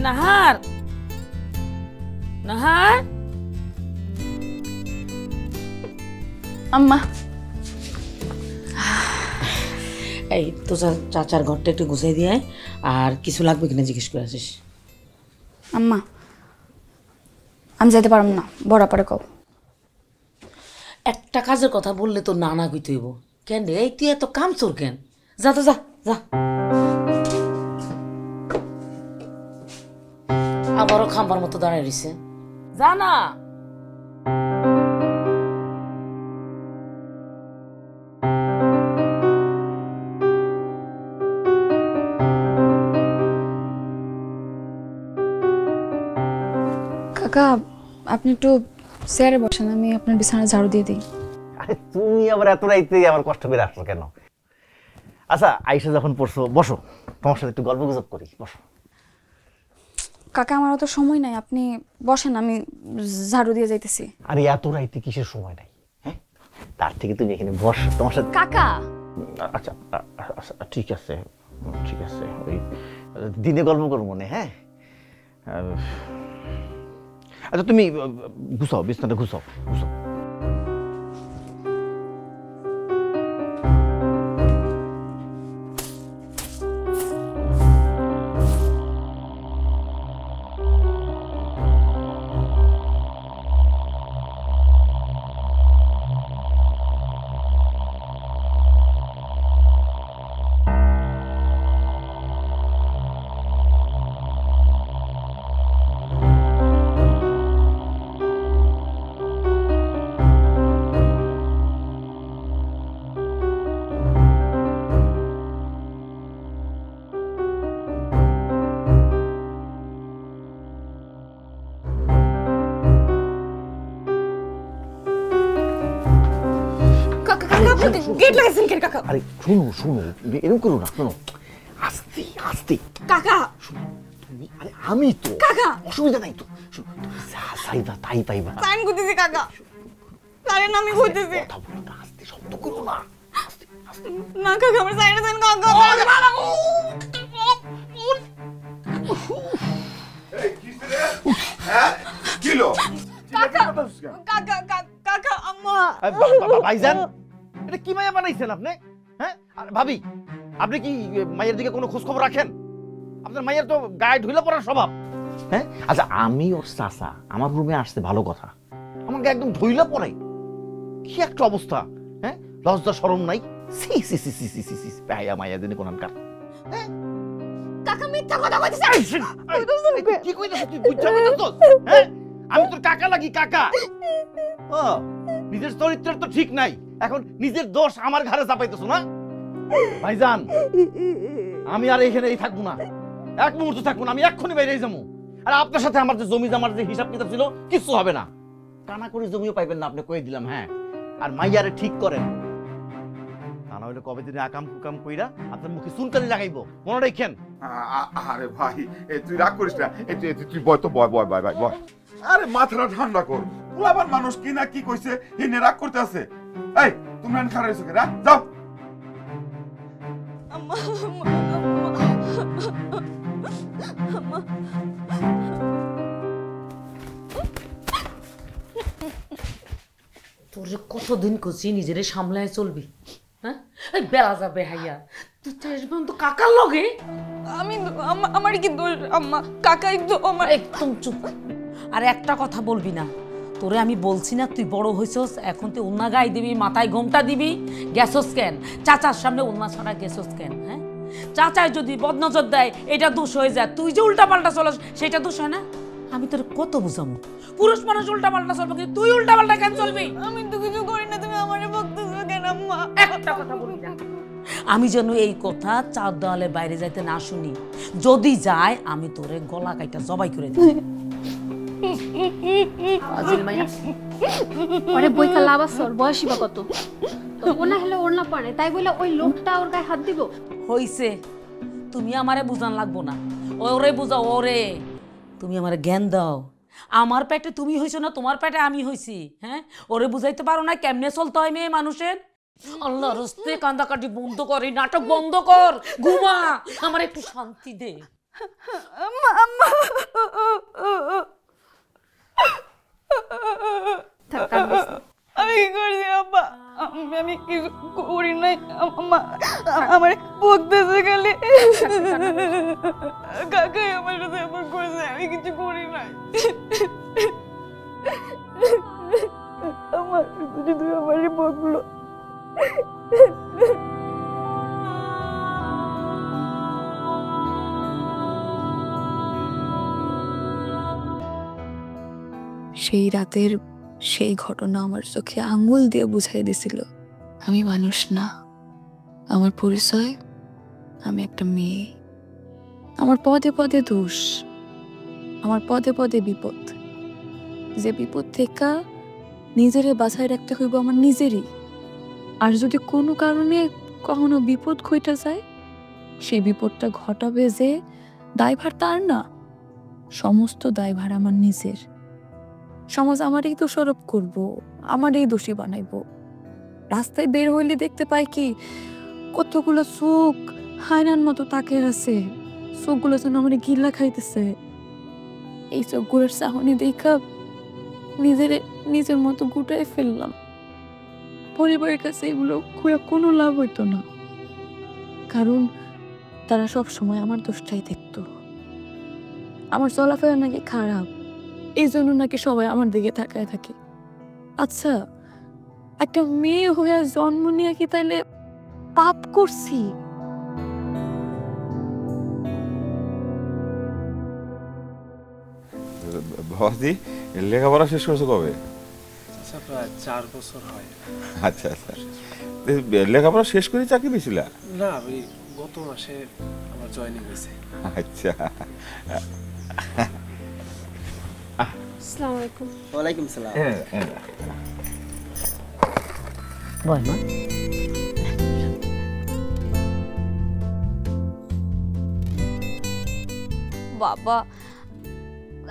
নাহার নাহার আম্মা এই তো চাচার ঘরটা একটু গুছাই দিয়ে আর কিছু লাগবে কিনা জিজ্ঞেস করে আসিস। আম্মা আমি যেতে পারব না, বড় পরে কও। একটা কাজের কথা বললে তো না না কইতে হইব কেন রে? এই তুই এত কাম চোর কেন? যা তো যা যা। আবারও খাম্বার মতো দাঁড়ায় রইছে, যা না। কাকা আপনি একটু চেয়ারে বসেন, আমি আপনার বিছানা ঝাড়ু দিয়ে দিই। আরে তুমি আবার এত রাইতে আমার কষ্ট করে আসছো কেন? আচ্ছা আইসা যখন পড়ছো বসো, তোমার সাথে একটু গল্প গুজব করি, বসো। কাকা আমার অত সময় নাই, আপনি বসেন, আমি ঝাড়ু দিয়ে যাইতেছি। আরে এত রাইতে কিসের সময় নাই? হ্যাঁ, তার থেকে তুমি এখানে বসো, তোমার সাথে। কাকা আচ্ছা আচ্ছা ঠিক আছে ঠিক আছে, ওই দিনে গল্প করবো মনে। হ্যাঁ আচ্ছা তুমি ঘুষাও, বিছনাটা ঘুষাও ঘুষাও। গেট লাগাইছেন কেন কাকা? আরে শোনো শোনো, এরকম করো না, শোনো আস্তে আস্তে। কাকা তুমি আরে আমি তো কাকা অসুবিধা নাই তো, যা চাইবা তাই পাইবা। সাইন করতেছি কাকা, সাইন আমি করতেছি। কথা বলো না, আস্তে শব্দ করো না, আস্তে আস্তে। না কাকা আমার সাইন সাইন কাকা। এই কিসে রে? হ্যাঁ কিলো কাকা কাকা কাকা আম্মা। ভাইজান এটা কি মায়া বানাইছেন আপনি? হ্যাঁ ভাবি আপনি কি মায়ের দিকে কোনো খোঁজ খবর রাখেন? আপনার মায়ের তো গায়ে ঢুলে পড়ার স্বভাব। হ্যাঁ আচ্ছা আমি ওর চাচা, আমার রুমে আসতে ভালো কথা, আমার গায়ে একদম ঢুলে পড়ে। কি একটা অবস্থা! হ্যাঁ লজ্জা শরম নাই। সি সি সি সি সি সি সি পায়া মায়া দিনে কোনকার। হ্যাঁ কাকা মিথ্যা কথা কইতেছে। কি কইতাছ তুই? বুঝছা কইতাছ? হ্যাঁ আমি তোর কাকা লাগি, কাকা। ও নিজের চরিত্রের তো ঠিক নাই, এখন নিজের দোষ আমার ঘাড়ে চাপাইতেছ না? ভাইজান আমি আর এখানেই থাকবো না, এক মুহূর্ত থাকবো না, আমি এক্ষুনি বাইরে যাবো। আর আপনার সাথে আমার যে জমি জামার যে হিসাব কিতাব ছিল কিচ্ছু হবে না, টানা করে জমিও পাইবেন না, আপনি কয়ে দিলাম। হ্যাঁ আর মাইয়ারে ঠিক করেন, তা না হইলে কবে দিনে আকাম কুকাম কইরা আপনার মুখে চুনকালি লাগাইবো, মনে রাখেন। আরে ভাই তুই রাগ করিস না, তুই বয় তো বয় বয় বয় বয়। আরে মাথাটা ঠান্ডা কর, পোলাপান মানুষ কি না কি কইছে এনে রাগ করতে আছে। এই তুমি এখানে খারাপ হয়েছো রাগ যাও। তোরে কতদিন করছি নিজেরে সামলায় চলবি? হ্যাঁ এই বেলা যাবে হাইয়া, তুই তো কাকার লগে। আমি আমার কি দোষ আম্মা? কাকাই তো আমার। একদম চুপ, আর একটা কথা বলবি না। তোরে আমি বলছি না তুই বড় হইছস, এখন তুই উন্না গায়ে দিবি, মাথায় ঘোমটা দিবি, গেছস কেন? চাচার সামনে উন্না ছাড়া গেছস কেন? হ্যাঁ চাচায় যদি বদনজর দেয় এটা দোষ হয়ে যায়, তুই যে উল্টা পাল্টা চলস সেটা দোষ হয় না? আমি তোর কত বুঝাবো, পুরুষ মানুষ উল্টা পাল্টা চলবে কিন্তু তুই উল্টা পাল্টা কেন চলবি? আমি তো কিছু করি না, তুমি আমারে বকতেছো কেন আম্মা? একটা কথা বলি না, আমি যেন এই কথা চার দেওয়ালের বাইরে যাইতে না শুনি, যদি যায় আমি তোরে গলা কাইটা জবাই করে দিই। আজিল মাইয়া ওরে বইকা লাভ আছে, ওর বয়সই বা কত? ও না হলে ওর না পারে তাই বলে ওই লোকটা ওর গায়ে হাত দিব? হইছে, তুমি আমারে বুঝান লাগবো না, ওরে বুঝাও ওরে। তুমি আমারে জ্ঞান দাও, আমার পেটে তুমি হইছো না, তোমার পেটে আমি হইছি। হ্যাঁ ওরে বুঝাইতে পারো না কেমনে চলতে হয় মেয়ে মানুষের? আল্লাহ রস্তে কান্দাকাটি বন্ধ কর, এই নাটক বন্ধ কর, ঘুমা, আমার একটু শান্তি দে। আমি কি করছি আব্বা? আমি কিছু করি নাই আম্মা, আমার বকতেছে খালি। কাকাই আমার সাথে এমন করছে, আমি কিছু করি নাই। আমার যদি আমারই বকলো। সেই রাতের সেই ঘটনা আমার চোখে আঙ্গুল দিয়ে বুঝাই দিছিল আমি মানুষ না, আমার পরিচয় আমি একটা মেয়ে। আমার পদে পদে দোষ, আমার পদে পদে বিপদ। যে বিপদ থেকে নিজেরে বাছাই রাখতে হইব আমার নিজেরই। আর যদি কোনো কারণে কখনো বিপদ ঘটে যায়, সেই বিপদটা ঘটাবে যে দায়ভার তার না, সমস্ত দায়ভার আমার নিজের। সমাজ আমারই দোষারোপ করব, আমারই দোষী বানাইব। রাস্তায় বের হইলে দেখতে পাই কি কতগুলো চোখ হায়নার মতো তাকে আছে, চোখগুলো যেন আমার গিল্লা খাইতেছে। এই চোখগুলোর চাহনি দেখা নিজের মতো গুটাই ফেললাম। পরিবারের কাছে এগুলো খুঁড়ে কোনো লাভ হইতো না, কারণ তারা সব সময় আমার দোষটাই দেখতো। আমার চলাফেরা নাকি খারাপ, এই জন্য নাকি সবাই আমার দিকে তাকায় থাকে। আচ্ছা, একটা মেয়ে হয়ে জন্ম নিয়ে কি তাইলে পাপ করছি? ভাবি লেখাপড়া শেষ করছো কবে? আচ্ছা, প্রায় 4 বছর হয়। আচ্ছা আচ্ছা, লেখাপড়া শেষ করে চাকরি পেয়েছিলা? না, আমি গত মাসে আমার জয়েনিং হয়েছে। আচ্ছা, আসসালামু আলাইকুম। ওয়ালাইকুম সালাম। বল মা। বাবা,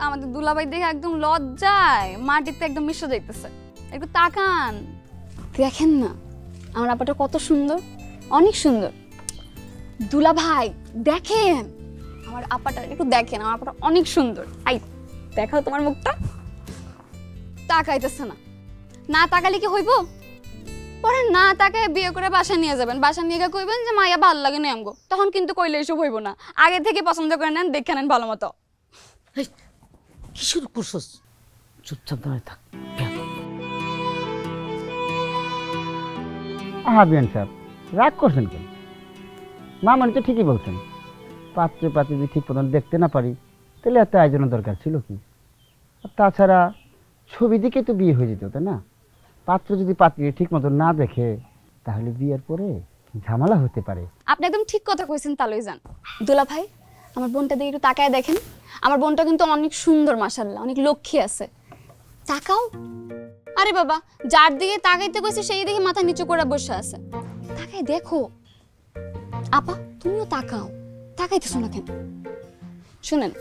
আমাদের দুলাভাই দেখে একদম লজ্জায় মাটিতে একদম মিশে যাইতেছে। একটু তাকান, দেখেন না আমার আপাটা কত সুন্দর, অনেক সুন্দর। দুলাভাই দেখেন আমার আপাটা, একটু দেখেন আমার আপাটা অনেক সুন্দর। আই দেখাও তোমার মুখটা। তাকাইতেছে না, না তাকালে কি হইব? পরে না তাকায় বিয়ে করে বাসা নিয়ে যাবেন, বাসা নিয়ে গিয়ে কইবেন যে মাইয়া ভালো লাগে না আমগো, তখন কিন্তু কইলে এসব হইব না। আগে থেকে পছন্দ করে নেন, দেখে নেন ভালো মতো। কি শুরু করছস? চুপচাপ দাঁড়ায় থাক। বিয়ান সাহেব রাগ করছেন কেন? মা মানে তো ঠিকই বলছেন, পাত্রে যদি ঠিক মতন দেখতে না পারি তাহলে এত আয়োজনের দরকার ছিল কি? আর তাছাড়া ছবি দিকে তো বিয়ে হয়ে যেত, তাই না? পাত্র যদি পাত্রী ঠিক মতন না দেখে তাহলে বিয়ের পরে ঝামেলা হতে পারে। আপনি একদম ঠিক কথা কইছেন তালই যান। দুলাভাই আমার বোনটা দিকে একটু তাকায় দেখেন, আমার বোনটা কিন্তু অনেক সুন্দর, মাশাআল্লাহ অনেক লক্ষ্মী আছে। তাকাও। আরে বাবা, যার দিকে তাকাইতে কইছে সেই দিকে মাথা নিচু করে বসে আছে। তাকায় দেখো। আপা তুমিও তাকাও, তাকাইতেছো না কেন? শুনেন,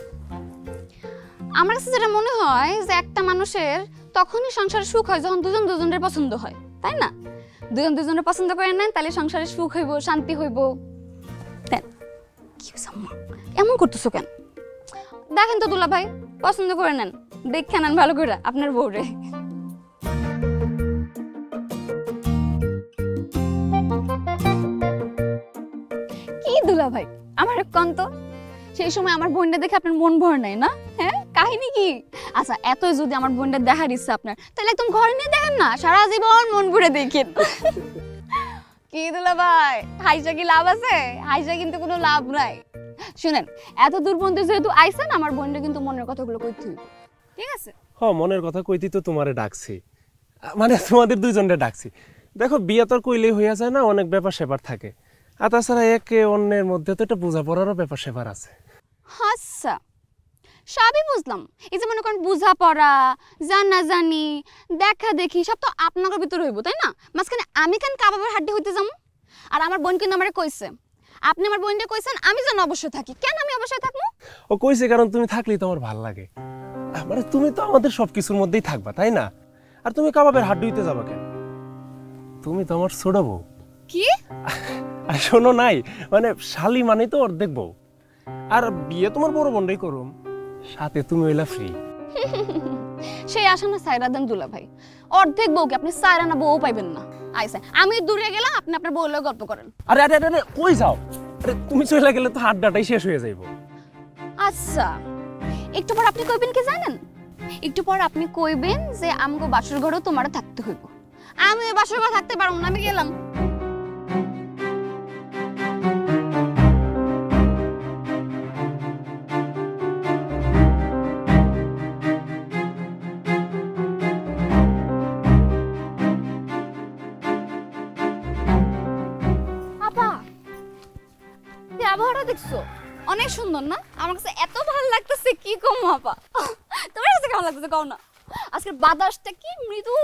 আমার কাছে যেটা মনে হয় যে একটা মানুষের তখনই সংসারে সুখ হয় যখন দুজন দুজনের পছন্দ হয়, তাই না? দুজন দুজনের পছন্দ করে নেন, তাহলে সংসারে সুখ হইব, শান্তি হইব। দেন কি হইছে আম্মা, এমন করতেছো কেন? দেখেন তো দুলা ভাই, পছন্দ করে নেন, দেখে নেন ভালো করে আপনার বউরে। কি দুলা ভাই আমার কন্ত, সেই সময় আমার বোনটা দেখে আপনার মন ভর নাই না? হ্যাঁ, কাহিনী কি? আচ্ছা, এতই যদি আমার বোনটা দেখার ইচ্ছা আপনার, তাহলে একদম ঘরে নিয়ে দেখেন না, সারা জীবন মন ভরে দেখেন। কি দুলা ভাই, হাইসা কি লাভ আছে? হাইসা কিন্তু কোনো লাভ নাই। শুনেন, এত দূর পর্যন্ত যেহেতু আইছেন, আমার বোনটা কিন্তু মনের কথাগুলো কইতে হইব, ঠিক আছে? মনের কথা কইতি তো তোমারে ডাকছি, মানে তোমাদের দুইজনরে ডাকছি। দেখো, বিয়ে তো কইলেই হইয়া যায় না, অনেক ব্যাপার সেবার থাকে। আর তাছাড়া একে অন্যের মধ্যে তো একটা বোঝাপড়ারও ব্যাপার সেবার আছে। আচ্ছা, সবই বুঝলাম। এই যে মনে করেন বোঝাপড়া, জানা জানি, দেখা দেখি সব তো আপনাদের ভিতরে হইব, তাই না? মাঝখানে আমি কেন কাবাবের হাড্ডি হইতে যাবো? আর আমার বোন কিন্তু আমারে কইছে, আপনি আমার বোনকে কইছেন আমি যেন অবশ্যই থাকি। কেন আমি অবশ্যই থাকবো? ও কইছে কারণ তুমি থাকলেই তো আমার ভালো লাগে। মানে তুমি তো আমাদের সবকিছুর মধ্যেই থাকবা, তাই না? আর তুমি কাবাবের হাড্ডি হইতে যাবা কেন? তুমি তো আমার ছোট বউ। কি? আর শোনো নাই, মানে শালি মানে তো অর্ধেক বউ। আর বিয়ে তোমার বড় বোনটাই করুম, সাথে তুমি হইলা ফ্রি। সেই আশা না সাইরা দেন দুলা ভাই, অর্ধেক বউকে আপনি সাইরা না বউ পাইবেন না। আইসা আমি দূরে গেলাম, আপনি আপনার বউর লগে গল্প করেন। আরে আরে আরে কই যাও? আরে তুমি চলে গেলে তো আড্ডাটাই শেষ হয়ে যাইব। আচ্ছা, একটু পর আপনি কইবেন কি জানেন? একটু পর আপনি কইবেন যে আমগো বাসর ঘরেও তোমার থাকতে হইব। আমি বাসর ঘরে থাকতে পারবো না, আমি গেলাম। আপা, এই আবহাওয়াটা দেখছো? অনেক সুন্দর না? আমার কাছে এত ভালো লাগতেছে, কি কম আপা। তোমার কাছে কেমন লাগতেছে কও না? আজকের বাতাসটা কি মৃদু।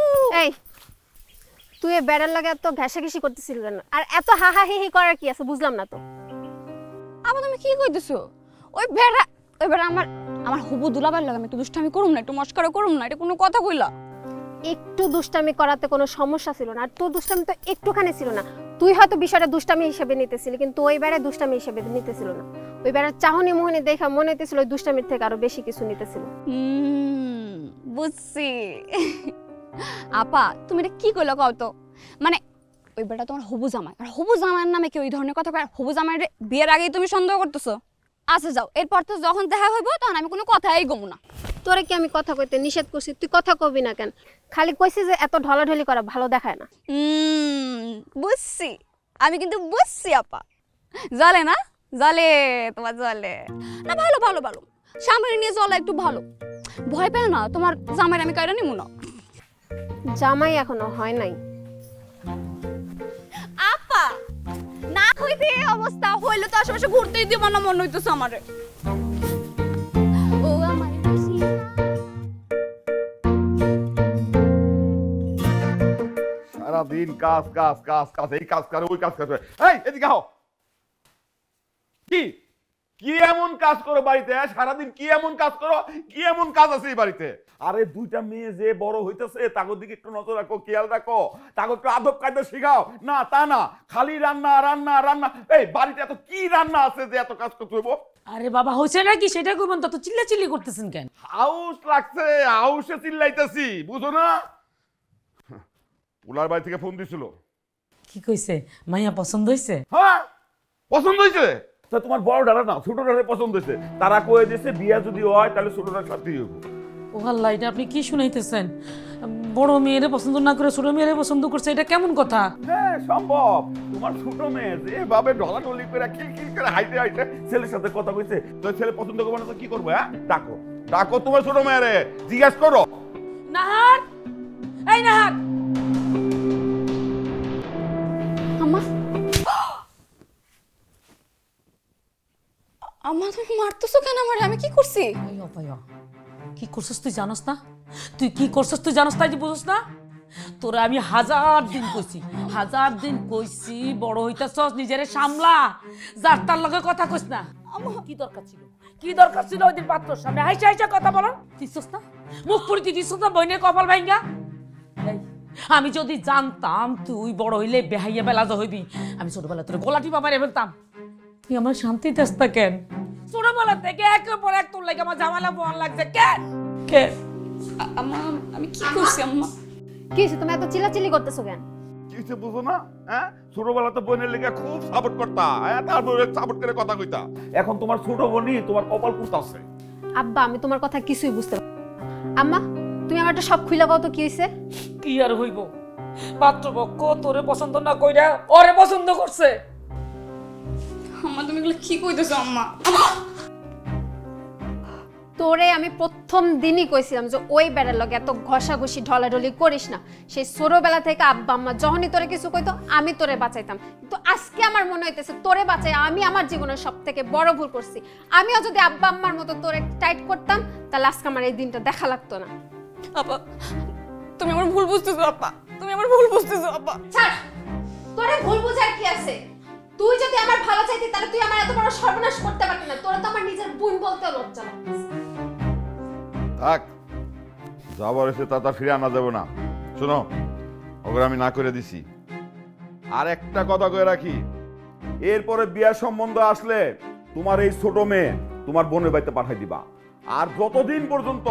এই তুই এই বেড়ার লাগে এত ঘেঁষাঘেঁষি করতেছিল কেন? আর এত হাহা হি হি করার কি আছে বুঝলাম না তো। আপা তুমি কি কইতেছো? ওই বেড়া আমার হবু দুলাবার লাগে আমি একটু দুষ্টামি করুম না, একটু মস্করা করুম না, এটা কোনো কথা কইলা? একটু দুষ্টামি করাতে কোনো সমস্যা ছিল না, আর তোর দুষ্টামি তো একটুখানি ছিল না। তুই হয়তো বিষয়টা দুষ্টামি হিসেবে নিতেছিলি, কিন্তু ওই বেড়ায় দুষ্টামি হিসেবে নিতেছিল না। ওই বেড়ার চাহনি মোহনি দেখা মনে হইতেছিল ওই দুষ্টামির থেকে আরো বেশি কিছু নিতেছিল। বুঝছি। আপা তুমি এটা কি কইলা কও তো? মানে ওই বেটা তোমার হবু জামাই, আর হবু জামাইয়ের নামে কি ওই ধরনের কথা কয়? হবু জামাইয়ের বিয়ের আগেই তুমি সন্দেহ করতেছো? আচ্ছা যাও, এরপর তো যখন দেখা হইব তখন আমি কোনো কথাই গমু না। তোরে কি আমি কথা কইতে নিষেধ করছি? তুই কথা কবি না কেন? খালি কইছি যে এত ঢলাঢলি করা ভালো দেখায় না। বুঝছি, আমি কিন্তু বুঝছি আপা। জলে না জলে, তোমার জলে না। ভালো ভালো ভালো, সামনে নিয়ে জলে একটু ভালো। ভয় পেও না, তোমার জামাইয়ের আমি কাইরা নিমু না। জামাই এখনো হয় নাই আপা। না হইতে এই অবস্থা হইলে তো আশেপাশে ঘুরতেই দিব না মনে হইতেছে আমারে। ও আমার সারাদিন কাজ কাজ কাজ কাজ, এই কাজ করে ওই কাজ করে। এই এদিকে আও। কি কি এমন কাজ করো বাড়িতে? সারাদিন কি এমন কাজ করো? কি এমন কাজ আছে এই বাড়িতে? আরে দুইটা মেয়ে যে বড় হইতেছে তাগর দিকে একটু নজর রাখো, খেয়াল রাখো, তাগর একটু আদব কায়দা শিখাও। না তা না, খালি রান্না রান্না রান্না। এই বাড়িতে এত কি রান্না আছে যে এত কাজ করতে হইব? আরে বাবা হইছে নাকি সেটা কইবেন তো, চিল্লাচিল্লি করতেছেন কেন? হাউস লাগছে, হাউসে চিল্লাইতেছি, বুঝো না? পোলার বাড়ি থেকে ফোন দিছিল। কি কইছে? মাইয়া পছন্দ হইছে? হ্যাঁ পছন্দ হয়েছে। তা তোমার বড় ডারা না ছোট ডারে পছন্দ হয়েছে। তারা কয়ে দিয়েছে বিয়া যদি হয় তাহলে ছোট ডার সাথেই হইব। ও আল্লাহ, এটা আপনি কি শুনাইতেছেন? বড় মেয়েরে পছন্দ না করে ছোট মেয়েরে পছন্দ করছে, এটা কেমন কথা? হ্যাঁ সম্ভব। তোমার ছোট মেয়ে যেভাবে ঢলাঢলি করে খিলখিল করে হাইটে হাইটে ছেলের সাথে কথা কইছে, তো ছেলে পছন্দ করবে না তো কি করবো? হ্যাঁ ডাকো ডাকো তোমার ছোট মেয়েরে, জিজ্ঞাসা করো। নাহার, এই নাহার। আম্মা, আম্মা তুমি মারতেছো কেন আমারে? আমি কি করছি? কি করছস তুই জানোস না? তুই কি করছস তুই জানোস না? যে বুঝছস না? তোরা আমি হাজার দিন কইছি বড় হইতাছস, নিজেরে সামলা, যার তার লগে কথা কইস না। কি দরকার ছিল? কি দরকার ছিল ওই দিন পাত্রর সামনে হাইসা হাইসা কথা বলো? দিছস না মুখ পুরিতে, দিছস না বইনের কপাল ভাঙ্গা। আমি যদি জানতাম তুই বড় হইলে বেহাইয়া বেলা হইবি, আমি ছোটবেলা তোর গলা টিপা মারে ফেলতাম। তুই আমার শান্তি দেস না কেন? ছোটবেলা থেকে একের পর এক তোর লাগে আমার ঝামেলা পোহান লাগছে কেন? কে আম্মা আমি কি করছি? আম্মা কি হইছে? তুমি এত চিল্লাচিল্লি করতেছো কেন? কি হচ্ছে বুঝো না? হ্যাঁ ছোটবেলা তো বোনের লেগে খুব সাপোর্ট করতা, হ্যাঁ তারপরে সাপোর্ট করে কথা কইতা। এখন তোমার ছোট বোনই তোমার কপাল পুড়তাছে। আব্বা আমি তোমার কথা কিছুই বুঝতে পারছি না। আম্মা তুমি আমার একটা সব খুইলা কও তো কি হইছে? কি আর হইব? পাত্রপক্ষ তোরে পছন্দ না কইরা ওরে পছন্দ করছে। আম্মা তুমি এগুলো কি কইতেছো? আম্মা তোরে আমি প্রথম দিনই কইছিলাম যে ওই বেড়ার লগে এত ঘষাঘষি ঢলাঢলি করিস না। সেই ছোটবেলা থেকে আব্বা আম্মা যখনই তোরে কিছু কইতো আমি তোরে বাঁচাইতাম, কিন্তু আজকে আমার মনে হইতেছে তোরে বাঁচাই আমি আমার জীবনের সব থেকে বড় ভুল করছি। আমিও যদি আব্বা আম্মার মতো তোরে টাইট করতাম তাহলে আজকে আমার এই দিনটা দেখা লাগতো না। আপা তুমি আমার ভুল বুঝতেছো। আপা তুমি আমার ভুল বুঝতেছো। আপা ছাড়, তোরে ভুল বুঝার কি আছে? তুই যদি আমার ভালো চাইতি তাহলে তুই আমার এত বড় সর্বনাশ করতে পারতি না। তোরা তো আমার নিজের বোন বলতে লজ্জা লাগছে। থাক, যাবার এসে তা ফিরে আনা যাবে না। শোনো, ওগুলো আমি না করে দিছি। আর একটা কথা কয়ে রাখি, এরপরে বিয়ার সম্বন্ধ আসলে তোমার এই ছোট মেয়ে তোমার বোনের বাড়িতে পাঠাই দিবা। আর যতদিন পর্যন্ত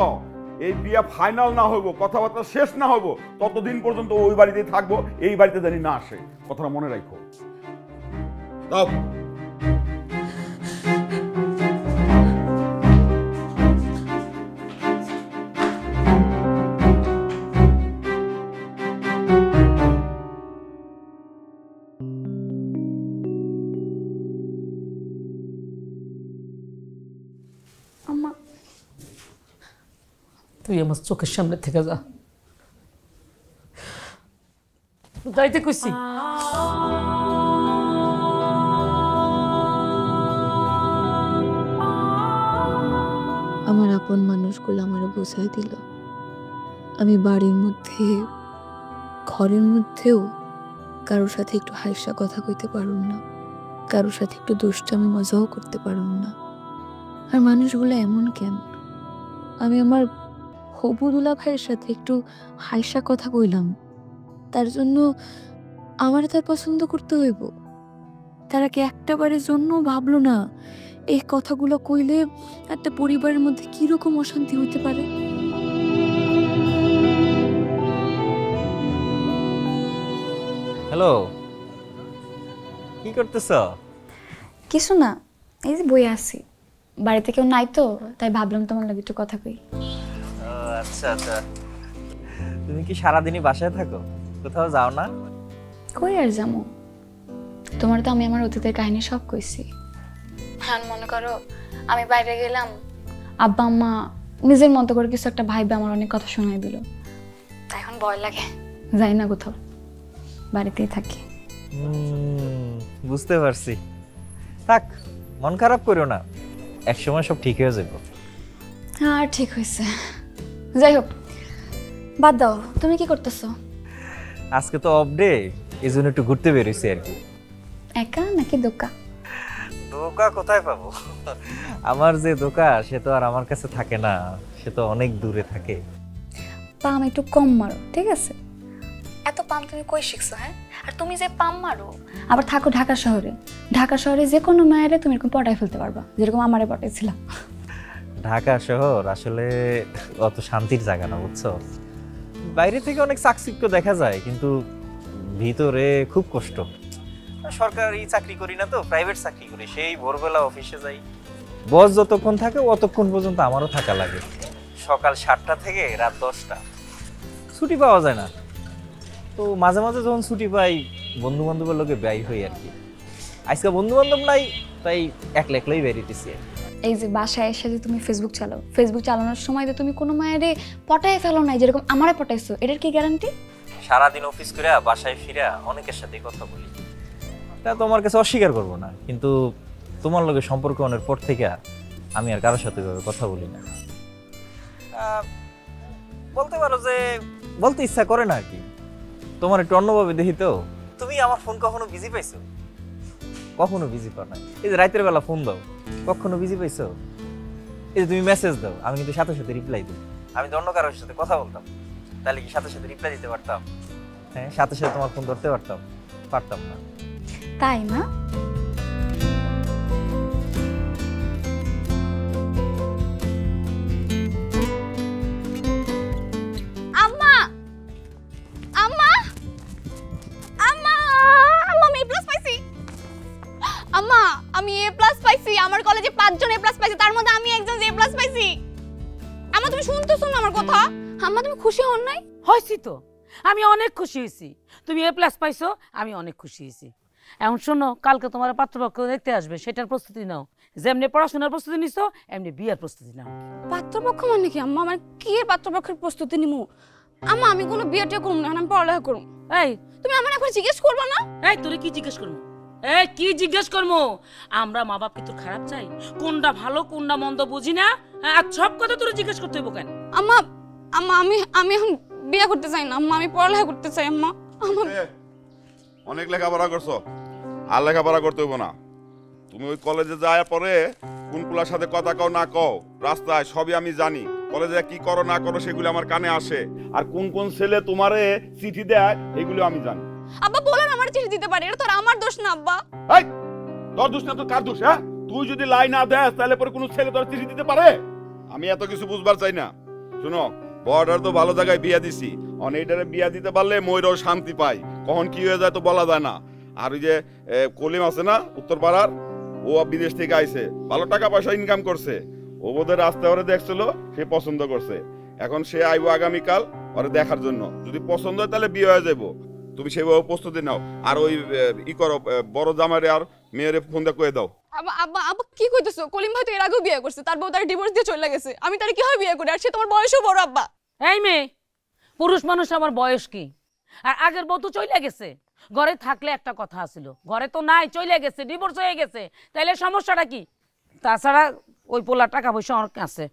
এই বিয়া ফাইনাল না হইব, কথাবার্তা শেষ না হইব, ততদিন পর্যন্ত ওই বাড়িতেই থাকবো, এই বাড়িতে জানি না আসে। কথাটা মনে রাখো। দাও। আম্মা তুই আমার চোখের সামনে থেকে যা, যাইতে কইছি। আমার আপন মানুষগুলো আমারে বোঝাই দিল আমি বাড়ির মধ্যে ঘরের মধ্যেও কারোর সাথে একটু হাসা কথা কইতে পারুম না, কারোর সাথে একটু দুষ্টামি মজাও করতে পারুম না। আর মানুষগুলো এমন কেন? আমি আমার হবুদুলা ভাইয়ের সাথে একটু হাসা কথা কইলাম, তার জন্য আমার তার পছন্দ করতে হইব? তারা কি একটা বারের জন্য ভাবলো না এই কথাগুলো কইলে একটা পরিবারের মধ্যে কিরকম অশান্তি হইতে পারে? হ্যালো, কি করতেছ? কিছু না, এই যে বই আছি, বাড়িতে কেউ নাই তো, তাই ভাবলাম তোমার লাগে একটু কথা কই। আচ্ছা আচ্ছা, তুমি কি সারাদিনই বাসায় থাকো, কোথাও যাও না? কই আর যাবো, তোমার তো আমি আমার অতীতের কাহিনী সব কইছি। হ্যাঁ, মনে করো আমি বাইরে গেলাম, আব্বা আম্মা নিজের মতো করে কিছু একটা ভাইবে আমার অনেক কথা শোনাই দিল, তাই এখন ভয় লাগে, যাই না কোথাও, বাড়িতেই থাকি। বুঝতে পারছি। থাক, মন খারাপ করো না, একসময় সব ঠিক হয়ে যাবে। হ্যাঁ, আর ঠিক হয়েছে। যাই হোক, বাদ দাও, তুমি কি করতেছো? আজকে তো অফ ডে, এই জন্য একটু ঘুরতে বেরোইছি আর কি। একা নাকি দোকা? দোকা কোথায় পাবো? আমার যে দোকা সে তো আর আমার কাছে থাকে না, সে তো অনেক দূরে থাকে। পাম একটু কম মারো, ঠিক আছে? এত পাম তুমি কই শিখছো? হ্যাঁ, আর তুমি যে পাম মারো, আবার থাকো ঢাকা শহরে, ঢাকা শহরে যে কোনো মায়েরে তুমি এরকম পটাই ফেলতে পারবা, যেরকম আমারে পটাইছিলাম। ঢাকা শহর আসলে অত শান্তির জায়গা না, বুঝছো? বাইরে থেকে অনেক চাকচিক্য দেখা যায়, কিন্তু ভিতরে খুব কষ্ট। সরকারি চাকরি করি না তো, প্রাইভেট চাকরি করি, সেই ভোরবেলা অফিসে যাই, বস যতক্ষণ থাকে অতক্ষণ পর্যন্ত আমারও থাকা লাগে, সকাল 7টা থেকে রাত 10টা, ছুটি পাওয়া যায় না। তো মাঝে মাঝে যখন ছুটি পাই বন্ধু বান্ধবের লোকে ব্যয় হই আর কি। আজকে বন্ধু বান্ধব নাই, তাই একলা একলাই বেরিয়েছি। এই যে বাসায় এসে যে তুমি ফেসবুক চালাও, ফেসবুক চালানোর সময় যে তুমি কোনো মায়েরে পটায় ফেলো নাই, যেরকম আমারে পটাইছো, এটার কি গ্যারান্টি? সারাদিন অফিস করে বাসায় ফিরে অনেকের সাথে কথা বলি, তা তোমার কাছে অস্বীকার করবো না, কিন্তু তোমার লগে সম্পর্ক অনেক পর থেকে আমি আর কারোর সাথে কথা বলি না। বলতে পারো যে বলতে ইচ্ছা করে না আর কি, তোমার একটু অন্যভাবে দেখি তো। তুমি আমার ফোন কখনো বিজি পাইছো? কখনো বিজি পাও না। এই যে রাতের বেলা ফোন দাও, কখনো বিজি পাইছো? এই যে তুমি মেসেজ দাও, আমি কিন্তু সাথে সাথে রিপ্লাই দিই। আমি তো অন্য কারোর সাথে কথা বলতাম, তাহলে কি সাথে সাথে রিপ্লাই দিতে পারতাম? হ্যাঁ, সাথে সাথে তোমার ফোন ধরতে পারতাম? পারতাম না। তাই না? আম্মা, আম্মা, আম্মা, আম্মা, আমি A+ পাইছি। আম্মা, আমি A+ পাইছি। আমার কলেজে 5 জন A+ পাইছে, তার মধ্যে আমি একজন A+ পাইছি। আম্মা, তুমি শুনতেছো না আমার কথা? আম্মা, তুমি খুশি হন নাই? হয়েছি তো, আমি অনেক খুশি হয়েছি। তুমি A+ পাইছো, আমি অনেক খুশি হয়েছি। এখন শোনো, কালকে তোমার পাত্রপক্ষ দেখতে আসবে, সেটার প্রস্তুতি নাও। যেমনি পড়াশোনার প্রস্তুতি নিছো, এমনি বিয়ের প্রস্তুতি নাও। পাত্রপক্ষ মানে কি আম্মা? আমার কি এর পাত্রপক্ষের প্রস্তুতি নিমু? আম্মা, আমি কোনো বিয়েটা করব না, আমি পড়ালেখা করব। এই, তুমি আমার এখন জিজ্ঞেস করবে না? এই তোরে কি জিজ্ঞেস করবো? এই কি জিজ্ঞেস করবো? আমরা মা বাপ কি তোর খারাপ চাই? কোনটা ভালো কোনটা মন্দ বুঝি না? আর সব কথা তোর জিজ্ঞেস করতে হইব কেন? আম্মা, আম্মা, আমি এখন বিয়ে করতে চাই না আম্মা, আমি পড়ালেখা করতে চাই আম্মা। অনেক লেখাপড়া করছো, আর লেখাপড়া করতে হইব না। তুমি ওই কলেজে যাওয়ার পরে কোন কুলার সাথে কথা কও না কও রাস্তায় সবই আমি জানি। কলেজে কি করো না করো সেগুলো আমার কানে আসে, আর কোন কোন ছেলে তোমারে চিঠি দেয় এগুলো আমি জানি। আব্বা বলেন আমার চিঠি দিতে পারে, এটা তো আমার দোষ না আব্বা। এই তোর দোষ না তো কার দোষ? হ্যাঁ, তুই যদি লাই না দেস তাহলে পরে কোনো ছেলে তোর চিঠি দিতে পারে? আমি এত কিছু বুঝবার চাই না। শুনো, বর্ডার তো ভালো জায়গায় বিয়া দিছি, অনেকটারে বিয়া দিতে পারলে ময়ূরও শান্তি পায়, কখন কি হয়ে যায় তো বলা যায় না। আর ওই যে কলিম আছে না উত্তরপাড়ার, ও বিদেশ থেকে আইছে, ভালো টাকা পয়সা ইনকাম করছে, ও বোধহয় রাস্তায় ওরে দেখছিল, সে পছন্দ করছে। এখন সে আইবো আগামীকাল ওরে দেখার জন্য, যদি পছন্দ হয় তাহলে বিয়ে হয়ে যাবো। তুমি সেভাবে প্রস্তুতি নাও। আর ওই ই করো, বড় জামাইরে আর মেয়েরে ফোন দিয়ে কয়ে দাও। আব্বা আব্বা আব্বা কি কইতেছো? কলিম ভাই তো এর আগেও বিয়ে করছে, তার বউ তার ডিভোর্স দিয়ে চলে গেছে, আমি তার কিভাবে বিয়ে করি? আর সে তোমার বয়সও বড় আব্বা। এই মেয়ে, পুরুষ মানুষ আমার বয়স কি? আর আগের বউ তো চলে গেছে, ঘরে থাকলে একটা কথা আছিল, ঘরে তো নাই, চলে গেছে, ডিভোর্স হয়ে গেছে, তাইলে সমস্যাটা কি? তাছাড়া ওই পোলা টাকা পয়সা অনেক আছে,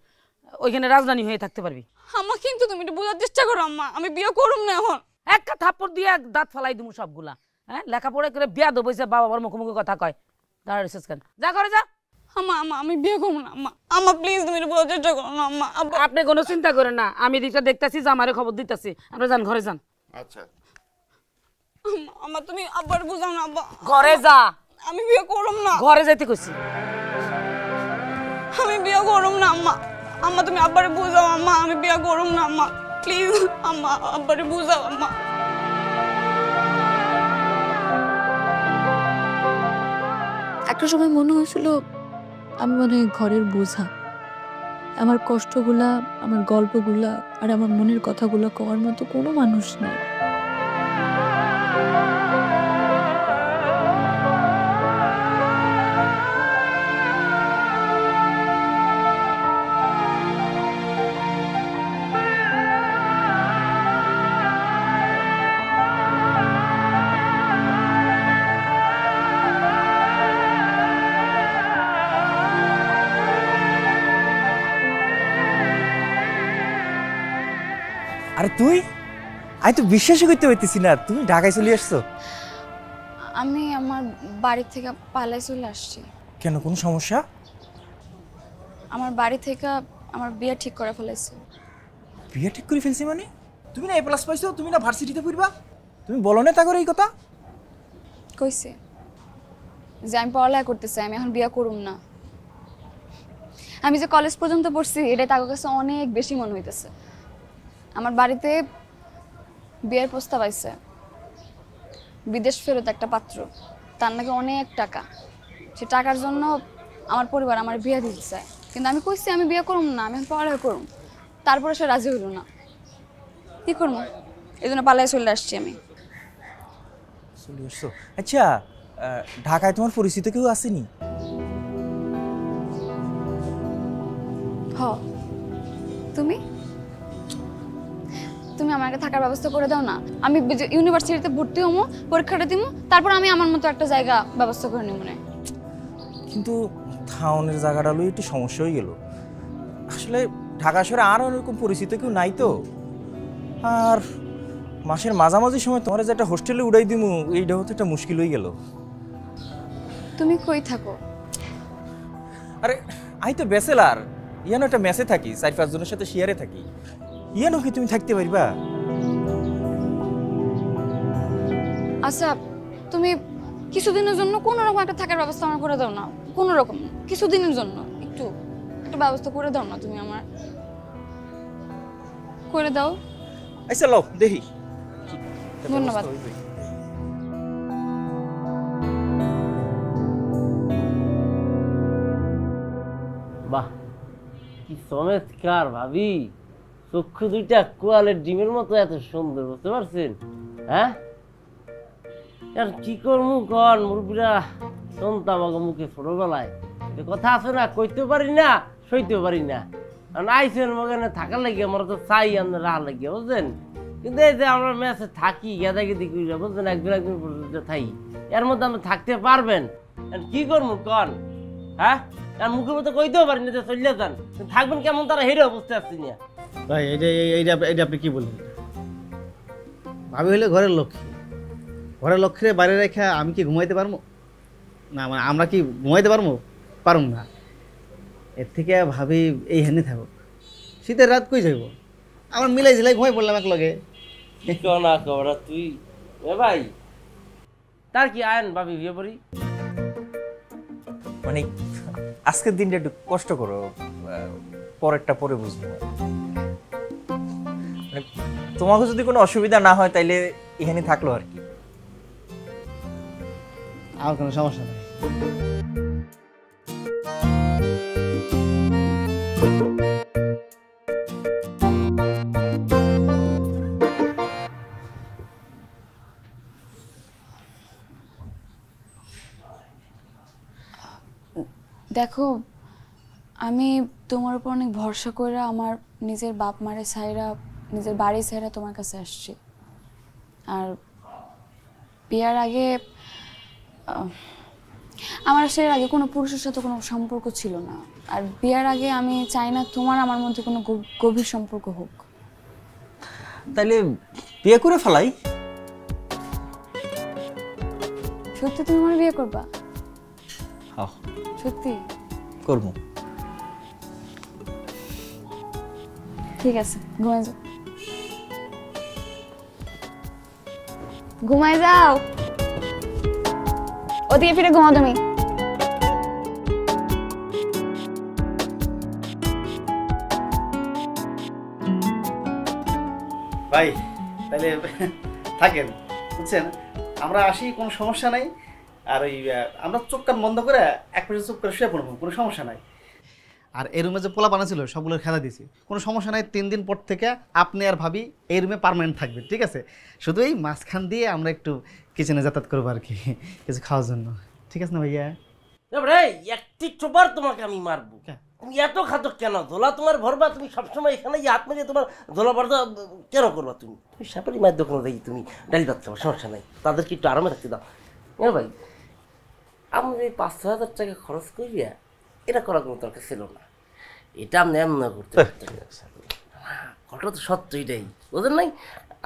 ওইখানে রাজধানী হয়ে থাকতে পারবি। আম্মা কিন্তু তুমি একটু বোঝার চেষ্টা করো আম্মা, আমি বিয়ে করুম না এখন। একটা থাপ্পড় দিয়ে দাঁত ফালাই দিমু সবগুলা। হ্যাঁ, লেখাপড়া করে বিয়া দেবইছে, বাবা আবার মুখোমুখি কথা কয়, দাঁড়া রিসার্চ কেন, যা করে যা। আম্মা আম্মা আমি বিয়ে করব না আম্মা, আম্মা প্লিজ তুমি একটু বোঝার চেষ্টা করো না আম্মা। আব্বা আপনি কোনো চিন্তা করেন না, আমি দিকটা দেখতেছি, জামারে খবর দিতেছি, আপনি যান, ঘরে যান। আচ্ছা আম্মা আম্মা তুমি আব্বার বুঝাও না আব্বা। ঘরে যা। আমি বিয়ে করুম না। ঘরে যাইতে কইছি। আমি বিয়ে করুম না আম্মা। আম্মা তুমি আব্বারে বুঝাও আম্মা, আমি বিয়ে করুম না আম্মা, প্লিজ আম্মা আব্বারে বুঝাও আম্মা। একটা সময় মনে হয়েছিল আমি মনে হয় ঘরের বোঝা, আমার কষ্টগুলা, আমার গল্পগুলা আর আমার মনের কথাগুলো কওয়ার মতো কোনো মানুষ নাই। আরে তুই, আমি তো বিশ্বাসই করতে পারতেছি না তুমি ঢাকায় চলে আসছো। আমি আমার বাড়ি থেকে পালাই চলে আসছি। কেন, কোনো সমস্যা? আমার বাড়ি থেকে আমার বিয়ে ঠিক করে ফেলেছে। বিয়ে ঠিক করে ফেলছি মানে? তুমি না A+ পাইছো, তুমি না ভার্সিটিতে পড়বা, তুমি বলো না তা করে এই কথা? কইছে যে আমি পড়ালেখা করতে চাই, আমি এখন বিয়ে করুম না। আমি যে কলেজ পর্যন্ত পড়ছি এটা তার কাছে অনেক বেশি মনে হইতেছে। আমার বাড়িতে বিয়ের প্রস্তাব আইছে, বিদেশ ফেরত একটা পাত্র, তার নাকি অনেক টাকা, সে টাকার জন্য আমার পরিবার আমার বিয়ে দিতে চায়। কিন্তু আমি কইছি আমি বিয়ে করুম না, আমি পড়ালেখা করুম। তারপরে সে রাজি হইল না, কি করবো? এই জন্য পালাই চলে আসছি আমি। চলে আসছো? আচ্ছা, ঢাকায় তোমার পরিচিত কেউ আসেনি? হ, তুমি তুমি আমাকে থাকার ব্যবস্থা করে দাও না। আমি ইউনিভার্সিটিতে ভর্তি হবো, পরীক্ষাটা দিব, তারপর আমি আমার মতো একটা জায়গা ব্যবস্থা করে নিব। মনে কিন্তু থাউনের জায়গাটা হলো একটু সমস্যা হয়ে গেল। আসলে ঢাকা শহরে আর ওরকম পরিচিত কেউ নাই তো। আর মাসের মাঝামাঝি সময় তোমার যে একটা হোস্টেলে উড়াই দিমু, এইটা হতে একটা মুশকিল হয়ে গেল। তুমি কই থাকো? আরে আমি তো ব্যাচেলার, ইয়ানো একটা মেসে থাকি, 4-5 জনের সাথে শেয়ারে থাকি। ইয়ানো কি তুমি থাকতে পারবা? আচ্ছা তুমি কিছুদিনের জন্য কোনো রকম একটা থাকার ব্যবস্থা আমার করে দাও না, কোনো রকম কিছুদিনের জন্য একটু একটা ব্যবস্থা করে দাও না, তুমি আমার করে দাও। আচ্ছা লও দেখি। ধন্যবাদ। বাহ, কি চমৎকার ভাবি, চক্ষু দুইটা কোয়ালের ডিমের মতো এত সুন্দর, বুঝতে পারছেন? হ্যাঁ, আর কি করবো কন, মুরব্বীরা শুনতাম আগে মুখে ছোটবেলায় কথা আছে না, কইতেও পারি না সইতেও পারি না। আইসেন মগানে থাকার লাগে আমার তো চাই আমরা রাহা লাগে, বুঝলেন? কিন্তু এই যে আমরা মেসে থাকি গেদা গেদি কইরা, বুঝলেন, একদিন পর্যন্ত থাকি, এর মধ্যে আমরা থাকতে পারবেন? কি করবো কন? হ্যাঁ, আর মুখের মতো কইতেও পারি না যে চলে যান, থাকবেন কেমন তারা হেরে অবস্থা আসছি না। ভাই এইটা আপনি কি বললেন? ভাবি হইলে ঘরের লক্ষ্মী, ঘরের লক্ষ্মীরে বাইরে রেখে আমি কি ঘুমাইতে পারবো না? মানে আমরা কি ঘুমাইতে পারবো? পারুম না। এর থেকে ভাবি এই হেনে থাকো, শীতের রাত কই যাইব, আমার মিলাই ঝিলাই ঘুমাই পড়লাম এক লগে। না খবর তুই এ ভাই, তার কি আয়ন ভাবি বিয়ে পড়ি মানে আজকের দিনটা একটু কষ্ট করো, পরেরটা পরে বুঝবো। মানে তোমাকে যদি কোনো অসুবিধা না হয় তাইলে এখানে থাকলো আর কি। আমার কোনো সমস্যা নেই। দেখো, আমি তোমার উপর অনেক ভরসা করে আমার নিজের বাপ মারে ছাইরা, নিজের বাড়ি ছাইরা তোমার কাছে আসছি। আর বিয়ার আগে আমার আসলে আগে কোনো পুরুষের সাথে কোনো সম্পর্ক ছিল না। আর বিয়ার আগে আমি চাই না তোমার আমার মধ্যে কোনো গভীর সম্পর্ক হোক। তাইলে বিয়ে করে ফেলাই। সত্যি তুমি আমার বিয়ে করবা? হ্যাঁ সত্যি করব। ঠিক আছে, ঘুমাই যাও। ঘুমাই যাও, ওদিকে ফিরে ঘুমাও তুমি। ভাই তাহলে থাকেন, বুঝছেন? আমরা আসি, কোনো সমস্যা নাই। আর ওই আমরা চোখ কান বন্ধ করে এক পাশে চুপ করে শুয়ে পড়বো, কোনো সমস্যা নাই। আর এই রুমে যে পোলা বানা ছিল সবগুলোর খেলা দিয়েছি, কোনো সমস্যা নাই। 3 দিন পর থেকে আপনি আর ভাবি এই রুমে পার্মানেন্ট থাকবেন, ঠিক আছে? শুধু এই মাঝখান দিয়ে আমরা একটু কিচেনে যাতায়াত করবো আর কি, কিছু খাওয়ার জন্য, ঠিক আছে না ভাইয়া? একটি চোবার তোমাকে আমি মারবো। তুমি এত খাতক কেন? ধোলা তোমার ভরবা, তুমি সবসময় এখানে হাত মেরে তোমার ধোলা ভরবা কেন করবা? তুমি সাপারি মায়ের দোকানে যাই, তুমি ডালি ভাত খাবো, সমস্যা নাই। তাদেরকে একটু আরামে রাখতে দাও। হ্যাঁ ভাই, আমার এই 5-6 হাজার টাকা খরচ করিয়া এটা করার কোনো দরকার ছিল না। এটা আপনি এমন করতে পারতেন। ঘটনা তো সত্য, এটাই বুঝেন নাই?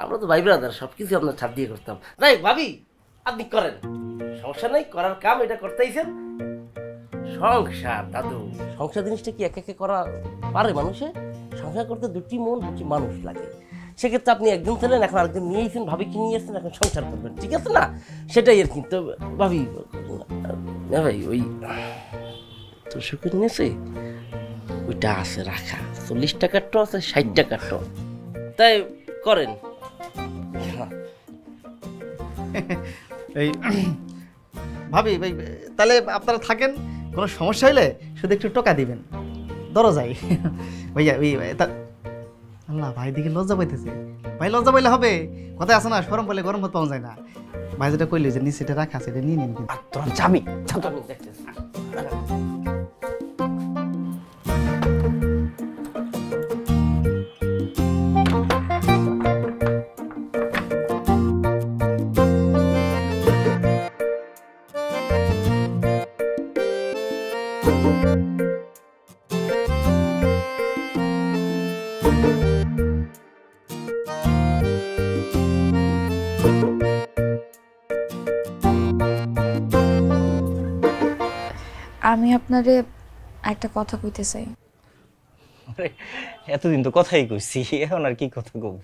আমরা তো ভাই ব্রাদার, সব কিছু আপনার ছাড় দিয়ে করতাম। নাই ভাবি, আপনি করেন, সমস্যা নাই। করার কাম এটা করতেইছেন। সংসার দাদু, সংসার জিনিসটা কি একে একে করা পারে মানুষে? সংসার করতে 2টি মন 2টি মানুষ লাগে। সেক্ষেত্রে আপনি একজন ছিলেন, এখন আরেকজন নিয়েছেন, ভাবিকে নিয়ে এসছেন, এখন সংসার করবেন, ঠিক আছে না? সেটাই আর কি। তো ভাবি না ভাই, ওই তো শুকুর নিয়েছে, ওইটা আছে রাখা, 40 টাকার টো আছে, 60 টাকার টো, তাই করেন। এই ভাবি ভাই, তাহলে আপনারা থাকেন, কোনো সমস্যা হইলে শুধু একটু টোকা দিবেন, ধরো যাই। ভাইয়া ওই আল্লাহ, ভাই দিকে লজ্জা পাইতেছে। ভাই লজ্জা পাইলে হবে? কথায় আছে না, সরম পাইলে গরম ভাত পাওয়া যায় না। ভাই যেটা কইলে যে নিচে এটা রাখা আছে, এটা নিয়ে নিন। তোর যাবি আমি আপনারে একটা কথা কইতে চাই। এতদিন তো কথাই কইছি, এখন আর কি কথা কব?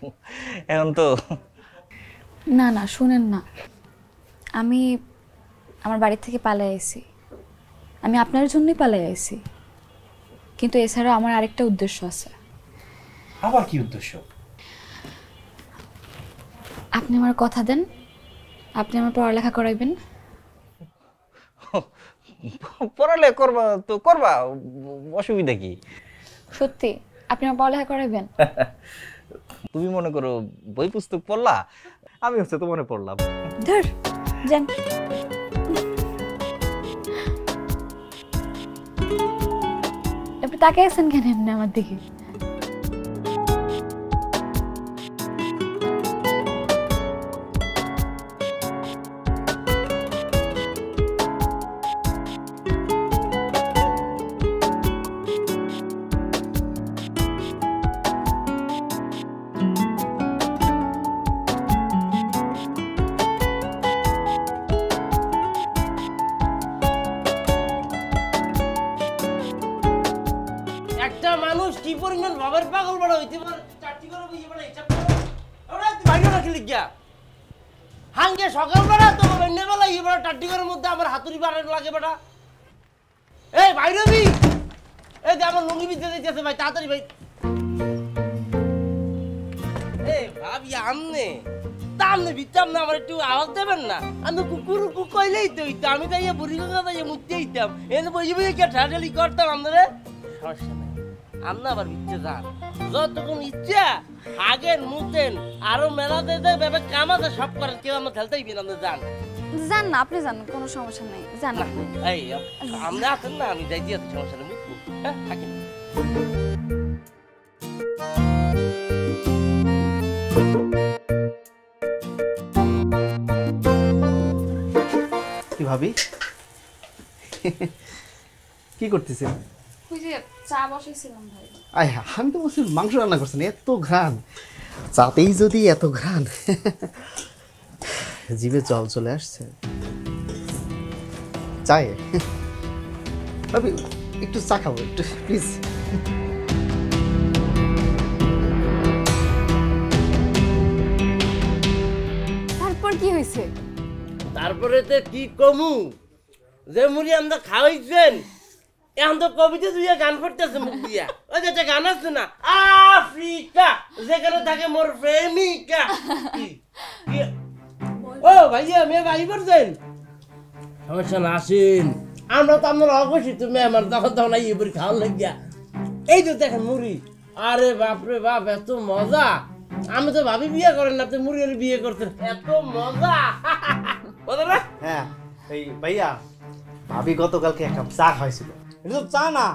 এখন তো না না, শুনেন না, আমি আমার বাড়ি থেকে পালাই আইছি। আমি আপনার জন্যই পালাই আইছি, কিন্তু এছাড়া আমার আরেকটা উদ্দেশ্য আছে। আবার কি উদ্দেশ্য? আপনি আমার কথা দেন, আপনি আমার পড়ালেখা করাইবেন। পড়ালেখা করবা তো করবা, অসুবিধা কি? সত্যি আপনি আমার পড়ালেখা করাইবেন? তুমি মনে করো বই পুস্তক পড়লা, আমি হচ্ছে তো মনে পড়লাম। ধর যান। আপনি তাকাই আছেন কেন এমনি আমার দিকে? একটা মানুষ কি পরিমাণ বাবার পাগল বড় হইতে পারে? চারটি করে বুঝে পড়ে হিসাব করো। ওরা তুই বাইরে রাখি লিখিয়া হাঙ্গে সকালবেলা তো অন্যবেলা এই বড় টাট্টি ঘরের মধ্যে আমার হাতুড়ি বাড়ার লাগে বেটা। এই ভাই রবি, এই যে আমার লুঙ্গি ভিজে যাইতেছে ভাই, তাড়াতাড়ি ভাই। এই ভাবি আমনে তামনে ভিতর না আমার একটু আওয়াজ দেবেন না? আমি কুকুর কইলেই তো হইতো, আমি তাই বুড়ি গঙ্গা তাই মুক্তি হইতাম, এনে বসে বসে কে ঠাটালি করতাম আপনারা। সমস্যা নাই, আপনি আবার ভিতরে যান, যতক্ষণ ইচ্ছা হাগেন মুতেন, আরো মেলা দেয় ব্যাপার কাম আছে সব করেন, কেউ আমরা খেলতেই বিন, আপনি যান। যান না, আপনি যান, কোনো সমস্যা নাই, যান না। এই আপনি আছেন না, আমি যাই দিয়ে সমস্যা নেই, মুতবো। হ্যাঁ থাকেন। কি ভাবি কি করতেছেন? ওই যে চা বসাইছিলাম ভাই। আয় আমি তো বলছি মাংস রান্না করছেন, এত ঘ্রাণ, চাতেই যদি এত ঘ্রাণ, জিভে জল চলে আসছে। চাই ভাবি একটু চা খাবো, একটু প্লিজ। তারপর কি হয়েছে? তারপরে তো কি কমু, যে মুড়ি আমরা খাওয়াইছেন এখন তো কবিতা দুইয়া গান করতেছে মুখ দিয়া। ওই যে একটা গান আছে না, আফ্রিকা যেখানে থাকে মোর প্রেমিকা। ও ভাইয়া মেয়ে ভাই করছেন, সমস্যা না, আসেন, আমরা তো আপনার অবশ্যই তুমি আমার তখন তখন এই বুড়ি খাওয়ার লাগিয়া। এই তো দেখেন মুড়ি, আরে বাপরে বাপ এত মজা, আমি তো ভাবি বিয়ে করেন না, তো মুড়ি বিয়ে করতেন, এত মজা। হ্যাঁ এই ভাইয়া, ভাবি গতকালকে এক কাপ চা খাইছিল। এটা তো চা না,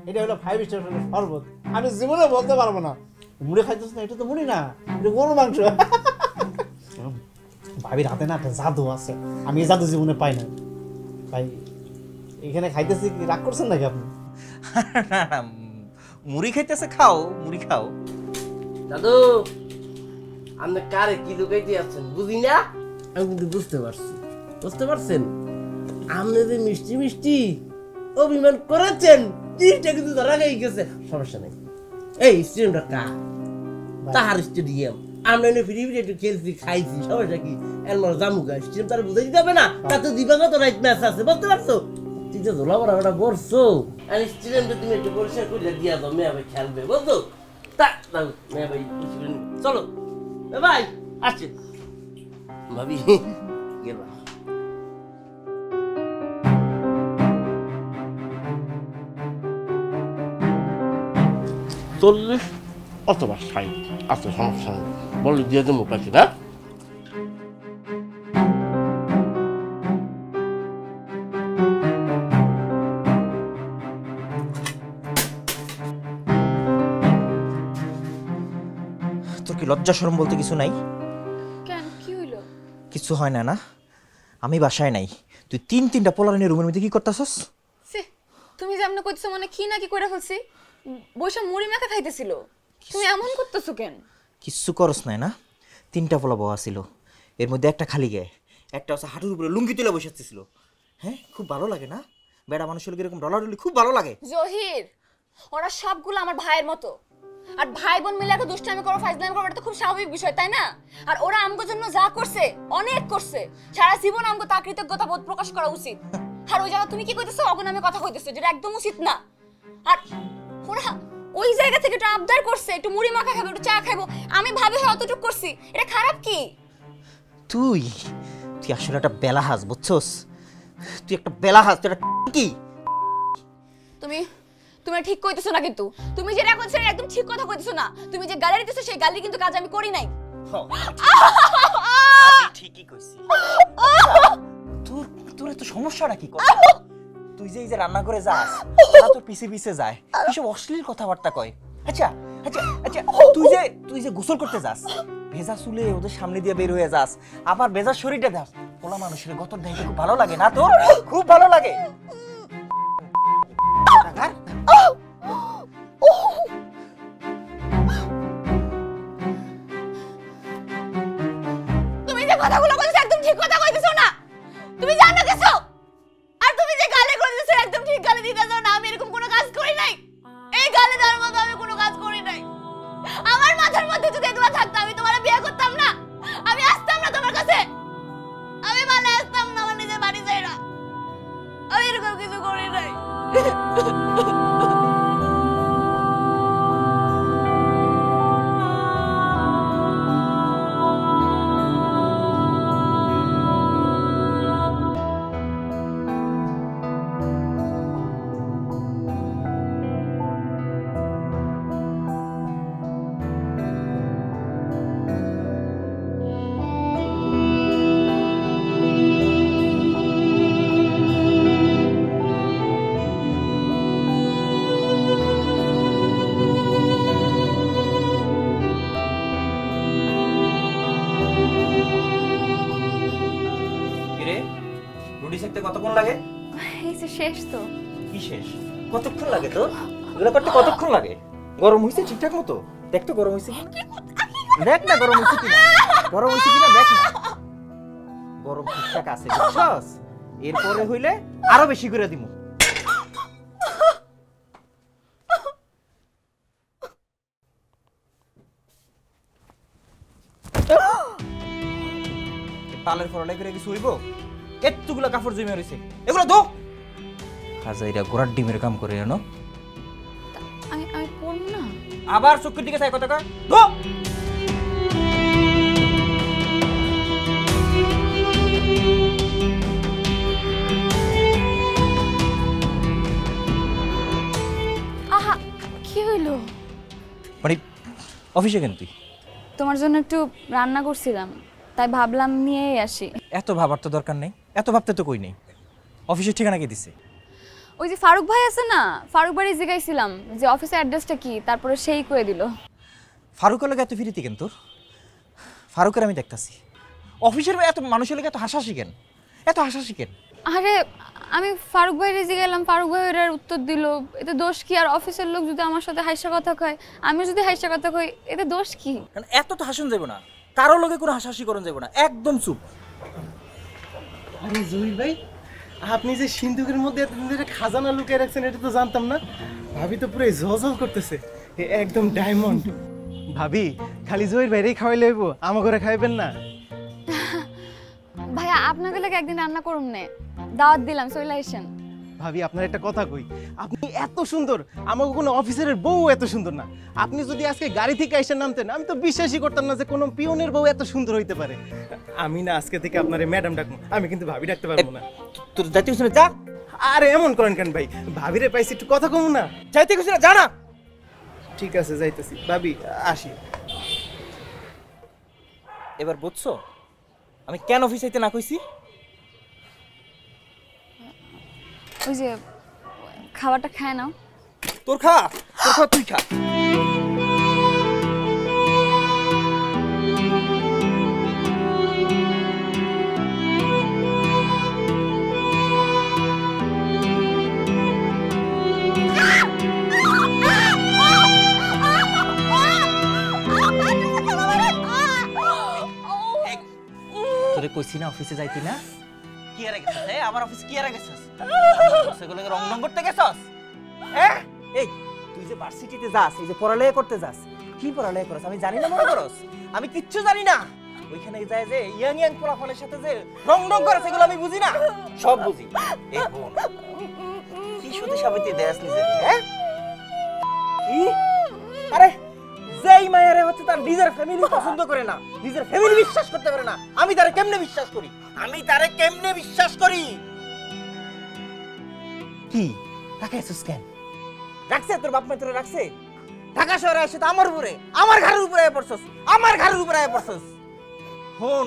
এটা হলো 5 স্টার শরবত। আমি জীবনে বলতে পারবো না মুড়ি খাইতেছ না, এটা তো মুড়ি না, এটা গরুর মাংস। ভাবির হাতে না একটা জাদু আছে, আমি এই জাদু জীবনে পাই না। ভাই এখানে খাইতেছি, কি রাগ করছেন নাকি আপনি? না না, মুড়ি খাইতেছে, খাও মুড়ি খাও। দাদু আপনি কারে কি লুকাইতে আছেন বুঝি না, আমি কিন্তু বুঝতে পারছি, বুঝতে পারছেন? আপনি যে মিষ্টি মিষ্টি অভিমান করেছেন, জিনিসটা কিন্তু ধরা গেই গেছে। সমস্যা নেই, এই স্টেডিয়ামটা কা তাহার স্টেডিয়াম, আমরা এনে ফিরি ফিরি একটু খেলছি খাইছি, সমস্যা কি? এর মানে জামুকা স্টেডিয়াম তারা বুঝাই দিতে হবে না, তা তো দিবাগত রাইট ম্যাচ আছে, বুঝতে পারছো? তুই তো ধোলা বড় ওটা করছো, আর স্টেডিয়ামটা তুমি একটু পরিষ্কার করে দিয়া দাও, মেয়ে ভাই খেলবে, বুঝছো? তা দাও মেয়ে ভাই, চলো ভাই আসছে ভাবি গেলাম। চল্লিশ অথবা 60 আছে, সমস্যা নেই, বলে দিয়ে দেবো পাখি না। তোর কি লজ্জা শরম বলতে কিছু নাই? কেন, কি হইলো? কিছু হয় না না, আমি বাসায় নাই, তুই তিনটা পোলার নিয়ে রুমের মধ্যে কি করতেছস? তুমি যে এমন কইছো, মানে কি না কি করে ফেলছি, বৈশা মুড়ি মাখা খাইতেছিল, তুমি এমন করতেছো কেন? কিচ্ছু করস নাই না, তিনটা পোলা বহা ছিল, এর মধ্যে একটা খালি গায়ে, একটা হচ্ছে হাঁটুর উপরে লুঙ্গি তুলে বসে ছিল। হ্যাঁ খুব ভালো লাগে না, বেড়া মানুষের এরকম ডলাডলি খুব ভালো লাগে। জহির, ওরা সবগুলো আমার ভাইয়ের মতো, আর ভাই বোন মিলে একটা দুষ্টামি করো, ফাইজলামি করো, এটা তো খুব স্বাভাবিক বিষয়, তাই না? আর ওরা আমগোর জন্য যা করছে, অনেক করছে, সারা জীবন আমগো তা কৃতজ্ঞতা বোধ প্রকাশ করা উচিত। আর ওই জায়গা তুমি কি কইতেছো, অগনামে কথা কইতেছো, যেটা একদম উচিত না। আর ওরা ওই জায়গা থেকে একটু আবদার করছে, একটু মুড়ি মাখা খাবো, একটু চা খাবো, আমি ভাবি অতটুকু করছি, এটা খারাপ কি? তুই আসলে একটা বেলাহাজ, বুঝছস? তুই একটা বেলাহাজ, তুই একটা কি? তুমি ঠিক কইতেছো না, কিন্তু তুমি যেটা কইছো একদম ঠিক কথা কইতেছো না। তুমি যে গালি দিতেছো, সেই গালি কিন্তু কাজ আমি করি নাই। আমি ঠিকই কইছি। তোর তো সমস্যাটা কি? তুই যে এই যে রান্না করে যাস, তারা তোর পিছে পিছে যায়, কিসব অশ্লীল কথাবার্তা কয়। আচ্ছা আচ্ছা আচ্ছা, তুই যে গোসল করতে যাস, ভেজা চুলে ওদের সামনে দিয়ে বের হয়ে যাস, আবার ভেজা শরীরটা দাস, পোলা মানুষের গতর দেখতে খুব ভালো লাগে না তোর? খুব ভালো লাগে। তুমি যে কথাগুলো বলছো একদম ঠিক কথা কইতেছো না, তুমি জানো কিছু? আর তুমি যে গালি কইতেছো একদম ঠিক গালি দিতেছো না। আমি এরকম কোনো কাজ করি নাই, এই গালি দেওয়ার মতো আমি কোনো কাজ করি নাই। আমার মাথার মধ্যে যদি এগুলো থাকতো, আমি তোমার বিয়ে করতাম না, আমি আসতাম না তোমার কাছে, আমি মানে আসতাম না আমার নিজের বাড়ি যাই না। আমি এরকম কিছু করি নাই। কতক্ষণ লাগে? এই যে শেষ তো। কি শেষ? কতক্ষণ লাগে তো? এগুলো করতে কতক্ষণ লাগে? গরম হইছে ঠিকঠাক মতো? দেখ তো গরম হইছে কিনা। দেখ না গরম হইছে কিনা। গরম হইছে কিনা দেখ না। গরম ঠিকঠাক আছে বুঝছস? এরপরে হইলে আরো বেশি করে দিমু। তালের ফরলাই করে কিছু হইব? এতগুলা কাপড় জমে রইছে, এগুলো ধো। হাজাইরা গোড়ার ডিমের কাম করে জানো। আমি পড়ব না। আবার চোখের দিকে চাই কথা কয়, ধো। আহা কি হইলো? মানে অফিসে কেন তুই? তোমার জন্য একটু রান্না করছিলাম, তাই ভাবলাম নিয়েই আসি। এত ভাবার তো দরকার নেই, এত ভাবতে তো কই নেই। অফিসের ঠিকানা কি দিছে? ওই যে ফারুক ভাই আছে না, ফারুক বাড়ি জিগাইছিলাম যে অফিসের অ্যাড্রেসটা কি, তারপরে সেই কয়ে দিল। ফারুকের লগে এত ফিরিতি কেন তোর? ফারুকের আমি দেখতাছি অফিসের এত মানুষের লগে এত হাসাহাসি কেন? এত হাসাহাসি কেন? আরে আমি ফারুক ভাইরে জিগাইলাম, ফারুক ভাই এর উত্তর দিল। এতে দোষ কি? আর অফিসের লোক যদি আমার সাথে হাসা কথা কয়, আমি যদি হাসা কথা কই, এতে দোষ কি? এত তো হাসন যাব না, কারো লগে কোনো হাসাহাসি করন যাব না, একদম চুপ। আরে জহির ভাই, আপনি যে সিন্ধুকের মধ্যে এতদিন ধরে খাজানা লুকিয়ে রাখছেন এটা তো জানতাম না। ভাবি তো পুরো ঝলঝল করতেছে, একদম ডায়মন্ড। ভাবি খালি জহির ভাইরেই খাওয়াইলে হইব, আমার ঘরে খাইবেন না? ভাইয়া আপনাদের লাগে একদিন রান্না করুম নে, দাওয়াত দিলাম, চলে আসেন। ভাবি আপনার একটা কথা কই, আপনি এত সুন্দর, আমাকে কোনো অফিসারের বউ এত সুন্দর না। আপনি যদি আজকে গাড়ি থেকে এসে নামতেন, আমি তো বিশ্বাসই করতাম না যে কোনো পিয়নের বউ এত সুন্দর হইতে পারে। আমি না আজকে থেকে আপনারে ম্যাডাম ডাকবো, আমি কিন্তু ভাবি ডাকতে পারবো না। তোর যাইতে কিছু না, যা। আরে এমন করেন কেন ভাই, ভাবিরে পাইছি একটু কথা কমু না। যাইতে কিছু না, জানা। ঠিক আছে যাইতেছি, ভাবি আসি। এবার বুঝছো আমি কেন অফিস আইতে না কইছি? ওই যে খাবারটা খায় নাও। তোর খা, তোর খা, তুই খা। তোরে কইছি না অফিসে যাইতি না? কি আরে গেছস? আমার অফিসে কি আরে গেছস? সেগুলো রং রং করতে গেছস? এই তুই যে ভার্সিটিতে যাস, এই যে পড়ালেখা করতে যাস, কি পড়ালেখা করছ আমি জানি না মনে করস? আমি কিচ্ছু জানি না। ওইখানে যায় যে ইয়াং ইয়াং পোলাপানের সাথে যে রং রং করে সেগুলো আমি বুঝি না, সব বুঝি। এই বোন কি শুধু সাবিতে দেয়াস নিজে, হ্যাঁ? কি? আরে যেই মায়েরে হচ্ছে তার নিজের ফ্যামিলি পছন্দ করে না, নিজের ফ্যামিলি বিশ্বাস করতে পারে না, আমি তারে কেমনে বিশ্বাস করি? আমি তারে কেমনে বিশ্বাস করি? কি টাকা এসেছিস কেন? রাখছে তোর বাপ মা তোরে রাখছে? ঢাকা শহরে এসে তো আমার উপরে, আমার ঘরের উপরে আয় পড়ছস, আমার ঘরের উপরে আয় পড়ছস। হন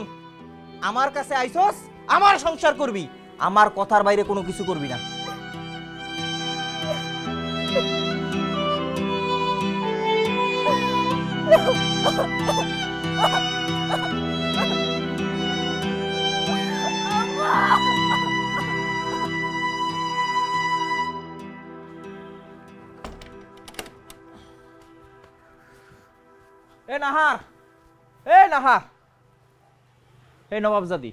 আমার কাছে আইছস, আমার সংসার করবি, আমার কথার বাইরে কোনো কিছু করবি না। এ নাহার, এ নাহার, এ নবাবজাদি,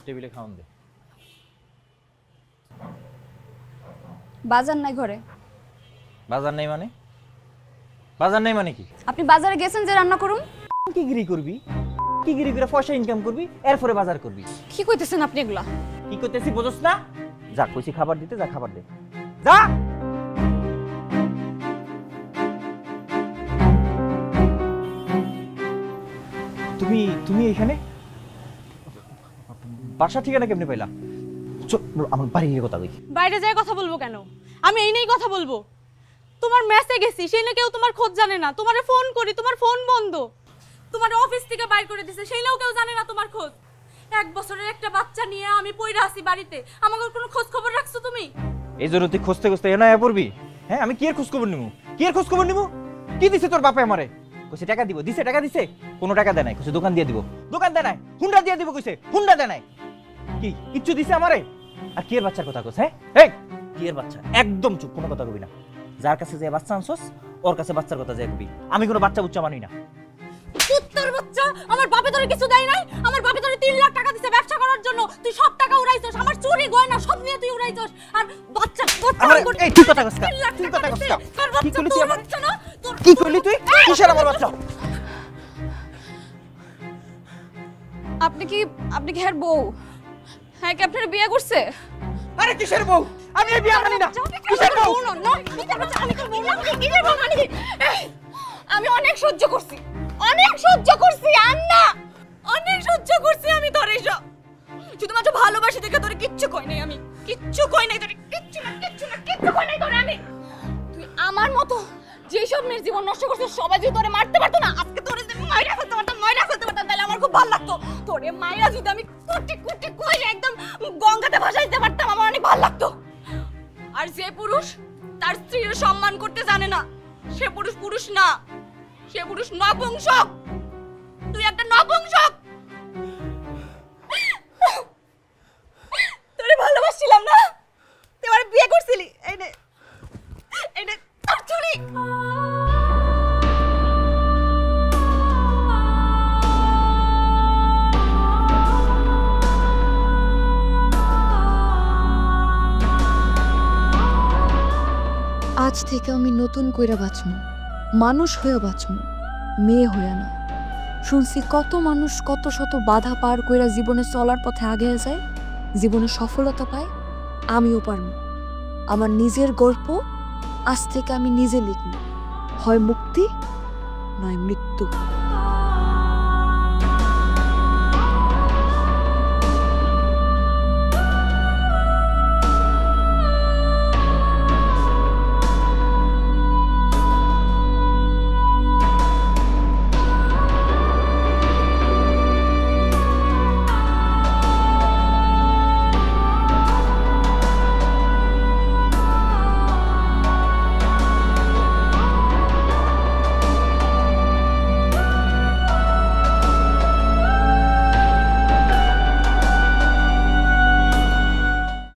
টেবিলে খাওয়ান দে। বাজার নাই ঘরে। বাজার নেই মানে? বাজার নেই মানে কি? আপনি বাজারে গেছেন যে রান্না করুন? কি গিরি করবি? কি গিরি করে পয়সা ইনকাম করবি, এরপরে বাজার করবি? কি কইতেছেন আপনি এগুলা? কি করতেছি বুঝছ না? যা কইছি খাবার দিতে, যা খাবার দে, যা। তুমি এখানে বাসা ঠিকানা কেমনে পাইলা? আমার বাড়ি নিয়ে কথা কই। বাইরে যায় কথা বলবো কেন? আমি এই নিয়েই কথা বলবো। তোমার মেসে গেছি, সেই না কেউ তোমার খোঁজ জানে না। তোমারে ফোন করি, তোমার ফোন বন্ধ। তোমার অফিস থেকে বাইর করে দিছে, সেই নাও কেউ জানে না তোমার খোঁজ। 1 বছরের একটা বাচ্চা নিয়ে আমি পইরা আছি বাড়িতে, আমাকে কোনো খোঁজ খবর রাখছো তুমি? এই জন্য তুই খুঁজতে খুঁজতে এনা আয়া পড়বি? হ্যাঁ, আমি কি এর খোঁজ খবর নিমু? কি এর খোঁজ খবর নিমু? কি দিছে তোর বাপে আমারে? কইছে টাকা দিব, দিছে টাকা দিছে? কোনো টাকা দেয় নাই। কইছে দোকান দিয়ে দিব, দোকান দেয় নাই। হুন্ডা দিয়ে দিব কইছে, হুন্ডা দেয় নাই। কি কিচ্ছু দিছে আমারে? আর কি এর বাচ্চার কথা কইছ? হ্যাঁ, এই কি এর বাচ্চা? একদম চুপ, কোনো কথা কবি না। যার কাছে যে বাচ্চা আনছস ওর কাছে বাচ্চার কথা যাই কবি। আমি কোনো বাচ্চা বুচ্চা মানি না। কুত্তার বাচ্চা! আমার বাপে তোরে কিছু দেয় নাই। আমার বাপে তোরে 3 লাখ টাকা দিছে ব্যবসা করার জন্য। তুই সব টাকা উড়াইছস, আমার চুরি গয়না সব নিয়ে তুই উড়াইছস। আর বাচ্চা এই তুই কথা কইছ? তুই কথা কইছ? কি কইলি তুই আমার? কি কইলি তুই? কিসের আমার বাচ্চা? আপনি কি হ্যার বউ? হ্যাঁ, কি আপনার বিয়ে করছে? আরে কিসের বউ? আমি এই বিয়ে মানি না। কিসের বউ? আমি তো বউ না, কিসের বউ মানি? আমি অনেক সহ্য করছি, আন্না, অনেক সহ্য করছি আমি তোর এসব। শুধুমাত্র ভালোবাসি দেখে তোরে কিচ্ছু কই নাই। আমি কিচ্ছু কই নাই তোরে, কিচ্ছু কই নাই তোরে আমি। তুই আমার মতো যেসব মেয়ের জীবন নষ্ট করছিস, সবাই যদি তোরে মারতে পারতো না, আজকে তোরে যদি মাইরা ফেলতে পারতাম, তাহলে আমার খুব ভালো লাগতো। তোরে মাইরা যদি আমি কুটি কইরে একদম গঙ্গাতে ভাসাই দিতে পারতাম, আমার অনেক ভালো লাগতো। আর যে পুরুষ তার স্ত্রীর সম্মান করতে জানে না, সে পুরুষ না, সে পুরুষ নপুংসক। তুই একটা নপুংসক। তোরে ভালোবাসছিলাম না, তুই আমার বিয়ে করছিলি। এই নে তোর চুরি। আজ থেকে আমি নতুন কইরা বাঁচমু, মানুষ হয়ে বাঁচমু, মেয়ে হয়ে না। শুনছি কত মানুষ কত শত বাধা পার কইরা জীবনে চলার পথে আগে যায়, জীবনে সফলতা পায়। আমিও পারবো। আমার নিজের গল্প আজ থেকে আমি নিজে লিখব, হয় মুক্তি নয় মৃত্যু।